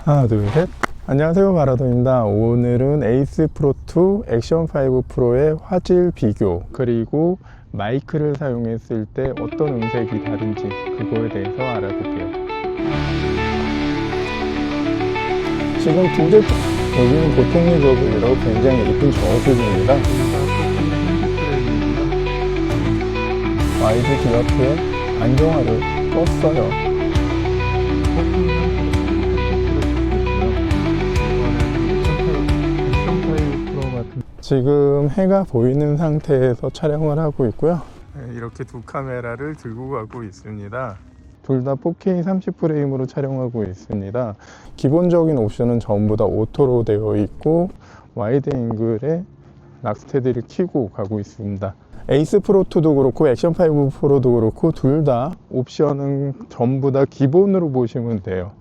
하나 둘 셋. 안녕하세요, 바라더입니다. 오늘은 에이스 프로2 액션 5 프로의 화질 비교, 그리고 마이크를 사용했을 때 어떤 음색이 다른지 그거에 대해서 알아볼게요. 지금 두 제품, 여기는 보통 리저브이라고 굉장히 이쁜 저수지입니다. 와이드 디와프에 안정화를 껐어요. 지금 해가 보이는 상태에서 촬영을 하고 있고요. 이렇게 두 카메라를 들고 가고 있습니다. 둘 다 4K 30프레임으로 촬영하고 있습니다. 기본적인 옵션은 전부 다 오토로 되어 있고 와이드 앵글에 락스테디를 켜고 가고 있습니다. 에이스 프로2도 그렇고 액션 5 프로도 그렇고 둘 다 옵션은 전부 다 기본으로 보시면 돼요.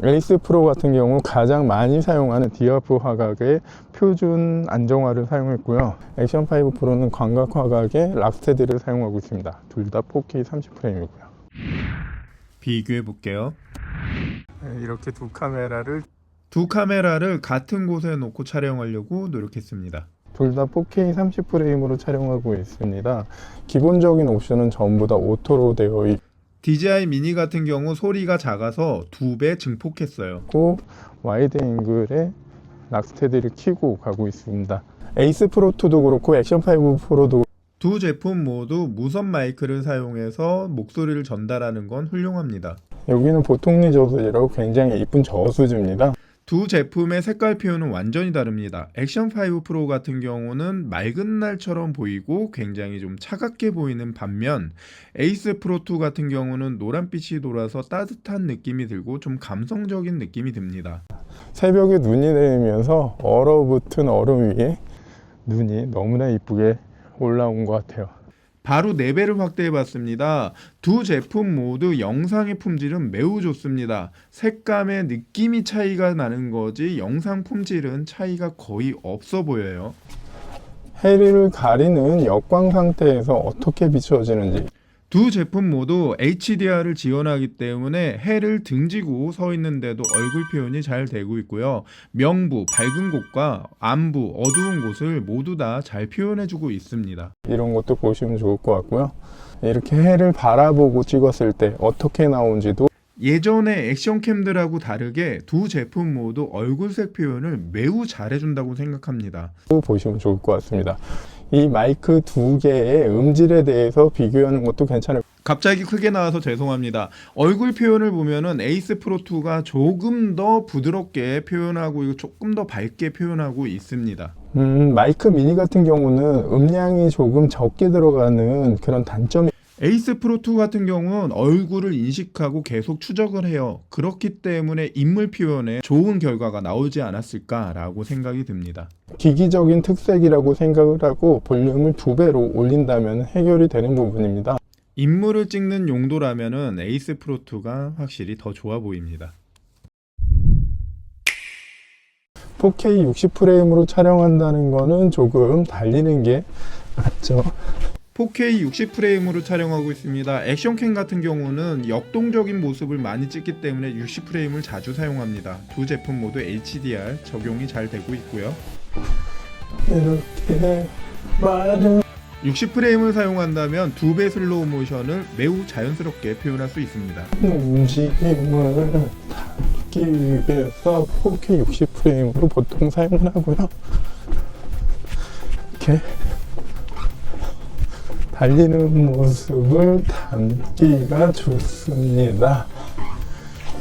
에이스 프로 같은 경우 가장 많이 사용하는 디아프 화각의 표준 안정화를 사용했고요. 액션 5 프로는 광각 화각의 락스테디를 사용하고 있습니다. 둘 다 4K 30프레임이고요. 비교해 볼게요. 이렇게 두 카메라를 같은 곳에 놓고 촬영하려고 노력했습니다. 둘 다 4K 30프레임으로 촬영하고 있습니다. 기본적인 옵션은 전부 다 오토로 되어 있고 DJI 미니 같은 경우 소리가 작아서 2배 증폭했어요. 와이드 앵글에 락스테디를 켜고 가고 있습니다. 에이스 프로2도 그렇고 액션 5 프로도 두 제품 모두 무선 마이크를 사용해서 목소리를 전달하는 건 훌륭합니다. 여기는 보통 리저브이라고 굉장히 이쁜 저수지입니다. 두 제품의 색깔 표현은 완전히 다릅니다. 액션 5 프로 같은 경우는 맑은 날처럼 보이고 굉장히 좀 차갑게 보이는 반면 에이스 프로2 같은 경우는 노란빛이 돌아서 따뜻한 느낌이 들고 좀 감성적인 느낌이 듭니다. 새벽에 눈이 내리면서 얼어붙은 얼음 위에 눈이 너무나 이쁘게 올라온 것 같아요. 바로 4배를 확대해 봤습니다. 두 제품 모두 영상의 품질은 매우 좋습니다. 색감의 느낌이 차이가 나는 거지 영상 품질은 차이가 거의 없어 보여요. 해를 가리는 역광 상태에서 어떻게 비춰지는지, 두 제품 모두 HDR을 지원하기 때문에 해를 등지고 서 있는데도 얼굴 표현이 잘 되고 있고요. 명부, 밝은 곳과 안부, 어두운 곳을 모두 다 잘 표현해주고 있습니다. 이런 것도 보시면 좋을 것 같고요. 이렇게 해를 바라보고 찍었을 때 어떻게 나온지도 예전의 액션캠들하고 다르게 두 제품 모두 얼굴색 표현을 매우 잘해준다고 생각합니다. 보시면 좋을 것 같습니다. 이 마이크 두 개의 음질에 대해서 비교하는 것도 괜찮을 갑자기 크게 나와서 죄송합니다. 얼굴 표현을 보면은 에이스 프로2가 조금 더 부드럽게 표현하고 조금 더 밝게 표현하고 있습니다. 마이크 미니 같은 경우는 음량이 조금 적게 들어가는 그런 단점이 에이스 프로2 같은 경우는 얼굴을 인식하고 계속 추적을 해요. 그렇기 때문에 인물 표현에 좋은 결과가 나오지 않았을까라고 생각이 듭니다. 기기적인 특색이라고 생각을 하고 볼륨을 2배로 올린다면 해결이 되는 부분입니다. 인물을 찍는 용도라면은 에이스 프로2가 확실히 더 좋아 보입니다. 4K 60프레임으로 촬영한다는 거는 조금 달리는 게 맞죠. 4K 60프레임으로 촬영하고 있습니다. 액션캠 같은 경우는 역동적인 모습을 많이 찍기 때문에 60프레임을 자주 사용합니다. 두 제품 모두 HDR 적용이 잘 되고 있고요. 이렇게 말은 60프레임을 사용한다면 2배 슬로우 모션을 매우 자연스럽게 표현할 수 있습니다. 움직임을 담기 위해서 4K 60프레임으로 보통 사용을 하고요. 이렇게 달리는 모습을 담기가 좋습니다.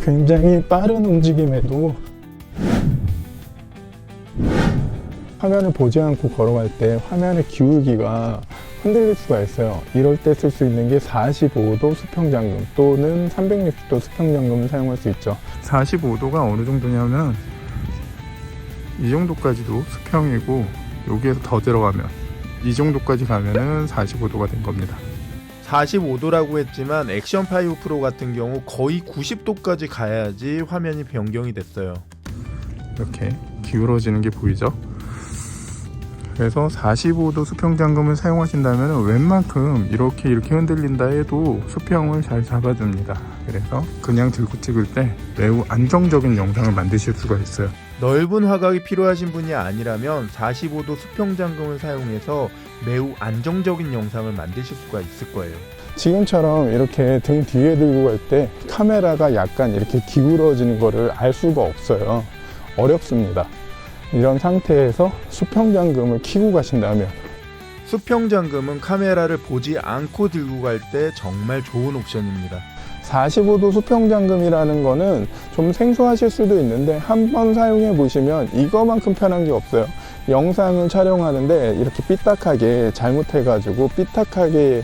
굉장히 빠른 움직임에도 화면을 보지 않고 걸어갈 때 화면의 기울기가 흔들릴 수가 있어요. 이럴 때 쓸 수 있는 게 45도 수평잠금 또는 360도 수평잠금을 사용할 수 있죠. 45도가 어느 정도냐면 이 정도까지도 수평이고 여기에서 더 들어가면 이 정도까지 가면은 45도가 된 겁니다. 45도라고 했지만 액션 5 프로 같은 경우 거의 90도까지 가야지 화면이 변경이 됐어요. 이렇게 기울어지는 게 보이죠? 그래서 45도 수평 잠금을 사용하신다면 웬만큼 이렇게 흔들린다 해도 수평을 잘 잡아줍니다. 그래서 그냥 들고 찍을 때 매우 안정적인 영상을 만드실 수가 있어요. 넓은 화각이 필요하신 분이 아니라면 45도 수평 잠금을 사용해서 매우 안정적인 영상을 만드실 수가 있을 거예요. 지금처럼 이렇게 등 뒤에 들고 갈 때 카메라가 약간 이렇게 기울어지는 거를 알 수가 없어요. 어렵습니다. 이런 상태에서 수평 잠금을 켜고 가신다면 수평 잠금은 카메라를 보지 않고 들고 갈 때 정말 좋은 옵션입니다. 45도 수평 잠금이라는 거는 좀 생소하실 수도 있는데 한번 사용해 보시면 이거만큼 편한 게 없어요. 영상을 촬영하는데 이렇게 삐딱하게 잘못해가지고 삐딱하게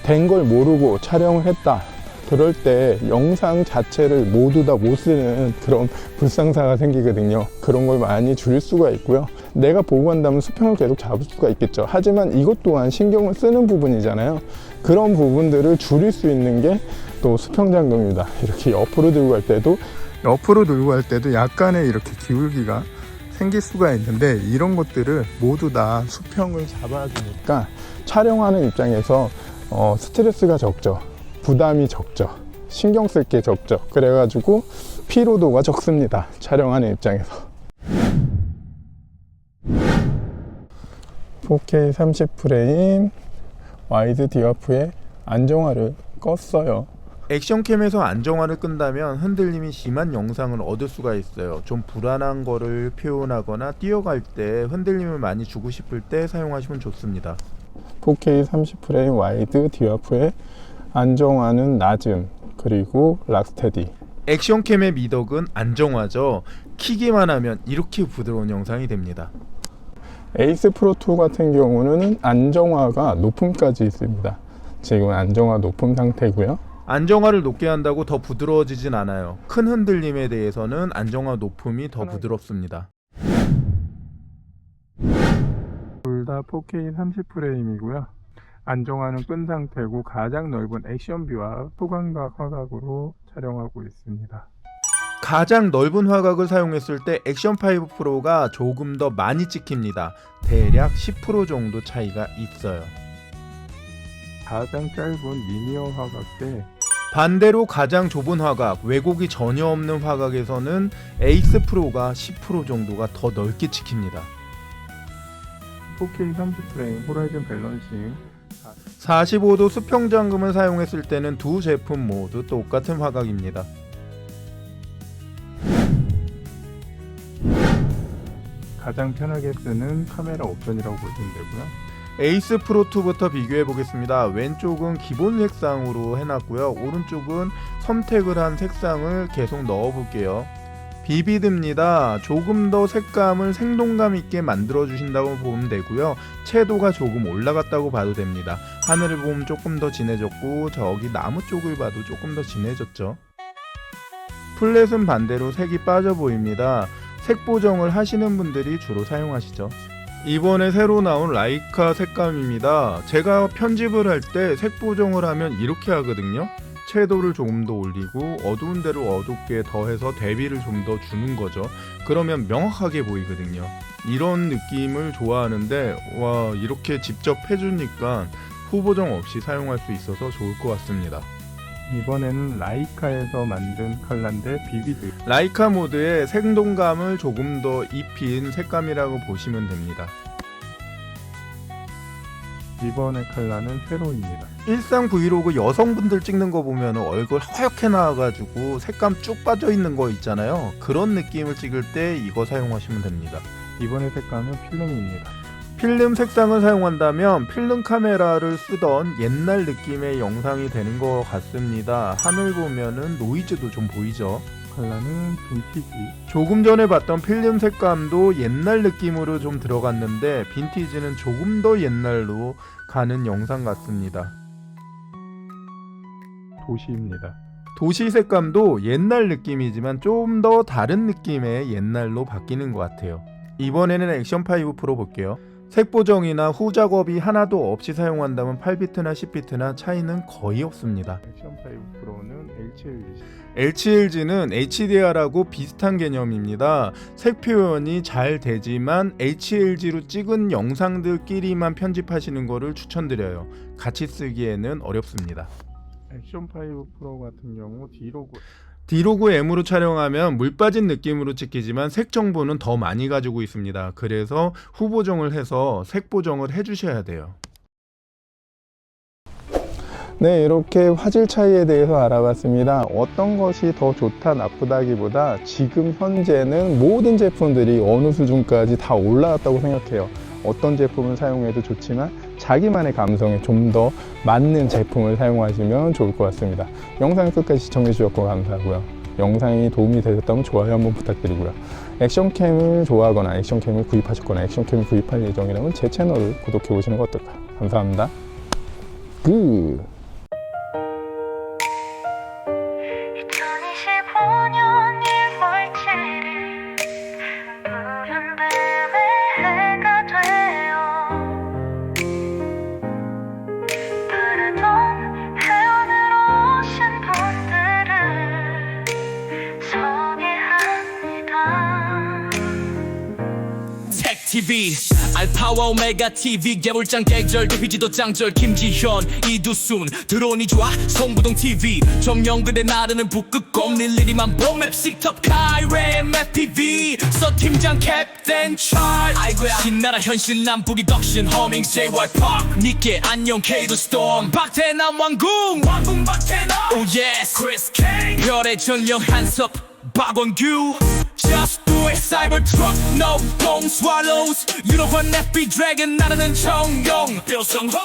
된 걸 모르고 촬영을 했다. 그럴 때 영상 자체를 모두 다 못 쓰는 그런 불상사가 생기거든요. 그런 걸 많이 줄일 수가 있고요. 내가 보고 간다면 수평을 계속 잡을 수가 있겠죠. 하지만 이것 또한 신경을 쓰는 부분이잖아요. 그런 부분들을 줄일 수 있는 게 또 수평 잠금입니다. 이렇게 옆으로 들고 갈 때도 약간의 이렇게 기울기가 생길 수가 있는데 이런 것들을 모두 다 수평을 잡아주니까 촬영하는 입장에서 스트레스가 적죠. 부담이 적죠. 신경 쓸 게 적죠. 그래가지고 피로도가 적습니다. 촬영하는 입장에서. 4K 30프레임 와이드 디아프의 안정화를 껐어요. 액션캠에서 안정화를 끈다면 흔들림이 심한 영상을 얻을 수가 있어요. 좀 불안한 거를 표현하거나 뛰어갈 때 흔들림을 많이 주고 싶을 때 사용하시면 좋습니다. 4K 30프레임 와이드 디아프의 안정화는 낮음, 그리고 락스테디. 액션캠의 미덕은 안정화죠. 키기만 하면 이렇게 부드러운 영상이 됩니다. 에이스 프로2 같은 경우는 안정화가 높음까지 있습니다. 지금 안정화 높음 상태고요. 안정화를 높게 한다고 더 부드러워지진 않아요. 큰 흔들림에 대해서는 안정화 높음이 더 부드럽습니다. 둘 다 4K 30프레임이고요. 안정화는 끈 상태고 가장 넓은 액션뷰와 소광각 화각으로 촬영하고 있습니다. 가장 넓은 화각을 사용했을 때 액션5 프로가 조금 더 많이 찍힙니다. 대략 10% 정도 차이가 있어요. 가장 짧은 리니어 화각 때 반대로 가장 좁은 화각, 왜곡이 전혀 없는 화각에서는 에이스 프로가 10% 정도가 더 넓게 찍힙니다. 4K 30프레임 호라이즌 밸런싱 45도 수평 잠금을 사용했을 때는 두 제품 모두 똑같은 화각입니다. 가장 편하게 쓰는 카메라 옵션이라고 보시면 되고요. 에이스 프로2부터 비교해 보겠습니다. 왼쪽은 기본 색상으로 해놨고요. 오른쪽은 선택을 한 색상을 계속 넣어 볼게요. 비비드입니다. 조금 더 색감을 생동감 있게 만들어 주신다고 보면 되고요. 채도가 조금 올라갔다고 봐도 됩니다. 하늘을 보면 조금 더 진해졌고 저기 나무 쪽을 봐도 조금 더 진해졌죠. 플랫은 반대로 색이 빠져 보입니다. 색 보정을 하시는 분들이 주로 사용하시죠. 이번에 새로 나온 라이카 색감입니다. 제가 편집을 할 때 색 보정을 하면 이렇게 하거든요. 채도를 조금 더 올리고 어두운 데를 어둡게 더해서 대비를 좀 더 주는 거죠. 그러면 명확하게 보이거든요. 이런 느낌을 좋아하는데 와, 이렇게 직접 해주니까 후보정 없이 사용할 수 있어서 좋을 것 같습니다. 이번에는 라이카에서 만든 컬러인데 비비드. 라이카 모드에 생동감을 조금 더 입힌 색감이라고 보시면 됩니다. 이번의 컬러는 세로입니다. 일상 브이로그 여성분들 찍는 거 보면 얼굴 하얗게 나와가지고 색감 쭉 빠져있는 거 있잖아요. 그런 느낌을 찍을 때 이거 사용하시면 됩니다. 이번의 색감은 필름입니다. 필름 색상을 사용한다면 필름 카메라를 쓰던 옛날 느낌의 영상이 되는 것 같습니다. 하늘 보면은 노이즈도 좀 보이죠. 컬러는 빈티지. 조금 전에 봤던 필름 색감도 옛날 느낌으로 좀 들어갔는데 빈티지는 조금 더 옛날로 가는 영상 같습니다. 도시입니다. 도시 색감도 옛날 느낌이지만 좀 더 다른 느낌의 옛날로 바뀌는 것 같아요. 이번에는 액션5 프로 볼게요. 색 보정이나 후 작업이 하나도 없이 사용한다면 8비트나 10비트나 차이는 거의 없습니다. 액션5 프로는 HLG. HLG는 HDR하고 비슷한 개념입니다. 색 표현이 잘 되지만 HLG로 찍은 영상들끼리만 편집하시는 것을 추천드려요. 같이 쓰기에는 어렵습니다. 액션 5 프로 같은 경우 디로그 M으로 촬영하면 물 빠진 느낌으로 찍히지만 색 정보는 더 많이 가지고 있습니다. 그래서 후보정을 해서 색 보정을 해주셔야 돼요. 네, 이렇게 화질 차이에 대해서 알아봤습니다. 어떤 것이 더 좋다 나쁘다기보다 지금 현재는 모든 제품들이 어느 수준까지 다 올라왔다고 생각해요. 어떤 제품을 사용해도 좋지만 자기만의 감성에 좀 더 맞는 제품을 사용하시면 좋을 것 같습니다. 영상 끝까지 시청해 주셨고 감사하고요. 영상이 도움이 되셨다면 좋아요 한번 부탁드리고요. 액션캠을 좋아하거나 액션캠을 구입하셨거나 액션캠을 구입할 예정이라면 제 채널을 구독해 보시는 거 어떨까요? 감사합니다. 굿! 2025년 1월 7일 무현뱀의 해가 돼요. 푸르던 해안으로 오신 분들을 소개합니다. TV 알파와 오메가 TV 개불장 계절 데뷔지도 짱절 김지현 이두순 드론이 좋아 성부동 TV 정영근의 나르는 북극곰 일일이만 봄 앱식톱 카이레 FPV 서팀장 캡틴 찰 아이고야 신나라 현실 남북이 덕신 허밍 JY 팍 니께 안녕 케이도 스톰 박태남 왕궁 박태남 oh yes 크리스 K 별의 전령 한섭 박원규 Just do it Cybertruck No bomb swallows 유로관 FB Dragon 나르는 정용 뼈성호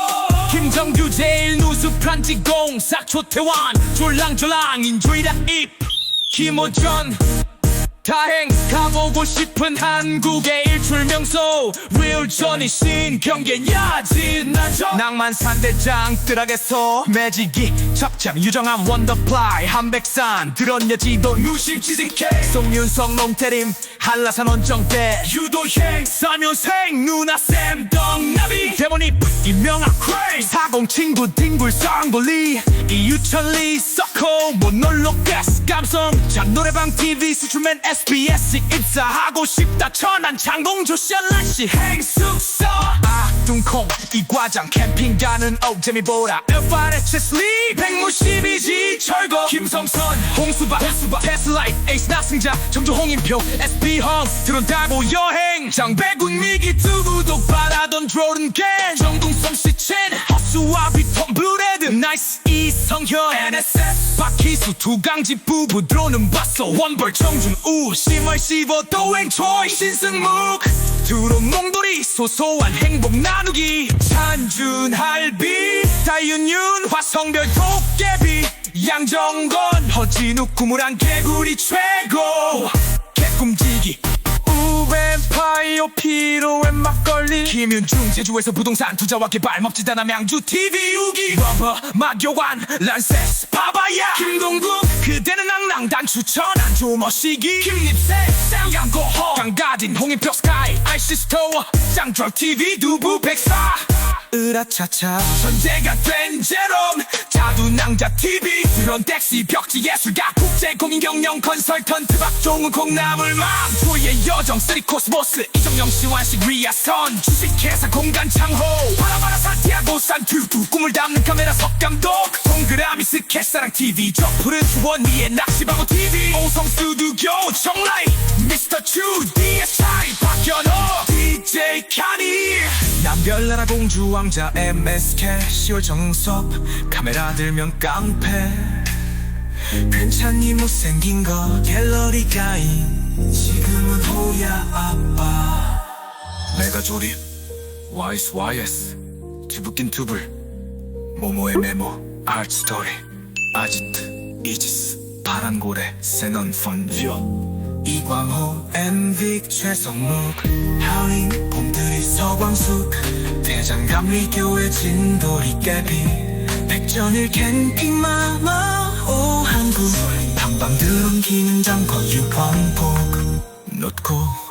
김정규 제일 누수 프란지공 싹초태완 졸랑졸랑 인조이라 입 김호전 다행 가보고 싶은 한국의 일출명소 Real Johnny 신 경계야진 나죠 낭만 산대장 뜰악에서 매지기 첩장 유정한 원더플라이 한백산 들었냐지도 누심 지식해 송윤성 농태림 한라산 원정대 유도행 사면생 누나 쌤덩나비 데모니 이명아 크레이 사공 친구 딩굴 쌍볼리 이유천리 서커 모놀로 가스 감성 장 노래방 TV 수출맨 SBS 입사하고 싶다 천안 장공조 셜라시 행숙서 뚱콩 이과장 캠핑 가는 옥재미보라 FRHS 리 백무십이지 철거 김성선 홍수박 테슬라이트 에이스 나승자 정조 홍인표 SB헝 드론 타고 여행 장배군 미기 두구독 받아던 드론 겐 정동성 시첸 허수와 비톰 블루레드 나이스 이성현 NSS 박희수 두강지 부부 드론은 봤어 원벌 정준 우 심월 씹어 도행 초이 신승묵 드론 몽돌이 소소한 행복 나누기 찬준할비 다윤윤 화성별 도깨비 양정건 허진욱 구물한 개구리 최고 개꿈지기 우뱀파이어 피로의 막걸리 김윤중 제주에서 부동산 투자와 개발 멋지다 남양주 TV 우기 러버 막요관 란세스 바바야 김동국 그대는 낭낭단 추천한 조머시기 김립세 쌍양고호 강가딘 홍인표 스카이 아이시스토어 짱드럭 TV 두부 백사 으라차차 천재가 된 제롬 자두낭자 TV 드론 덱시 벽지 예술가 국제공인 경영 컨설턴트 박종훈 콩나물맘 조이의 여정 쓰리 코스모스 이정영 시완식 리아선 주식회사 공간 창호 바라바라 산티아고 산투두 꿈을 담는 카메라 석감독 동그라미 스케사랑 TV 저푸른 수원이의 낚시방어 TV 오성스튜디오 정라이 미스터 추 DSI 박현호 DJ 카니 남별나라 공주 왕자 MSK 10월 정섭 카메라 들면 깡패 괜찮니 못생긴 거 갤러리 가인 지금은 호야 아빠 메가조립 YS 뒤붓긴 튜블 모모의 메모 아트스토리 아지트 이지스 파란고래 세넌 펀지오 이광호 엠빅 최성묵 하링 봄들이 서광숙 대장감리 교회 진돌이 깨비 백전일 캠핑마마 오한구 방방 드럼 기능 장거 유광복 놓고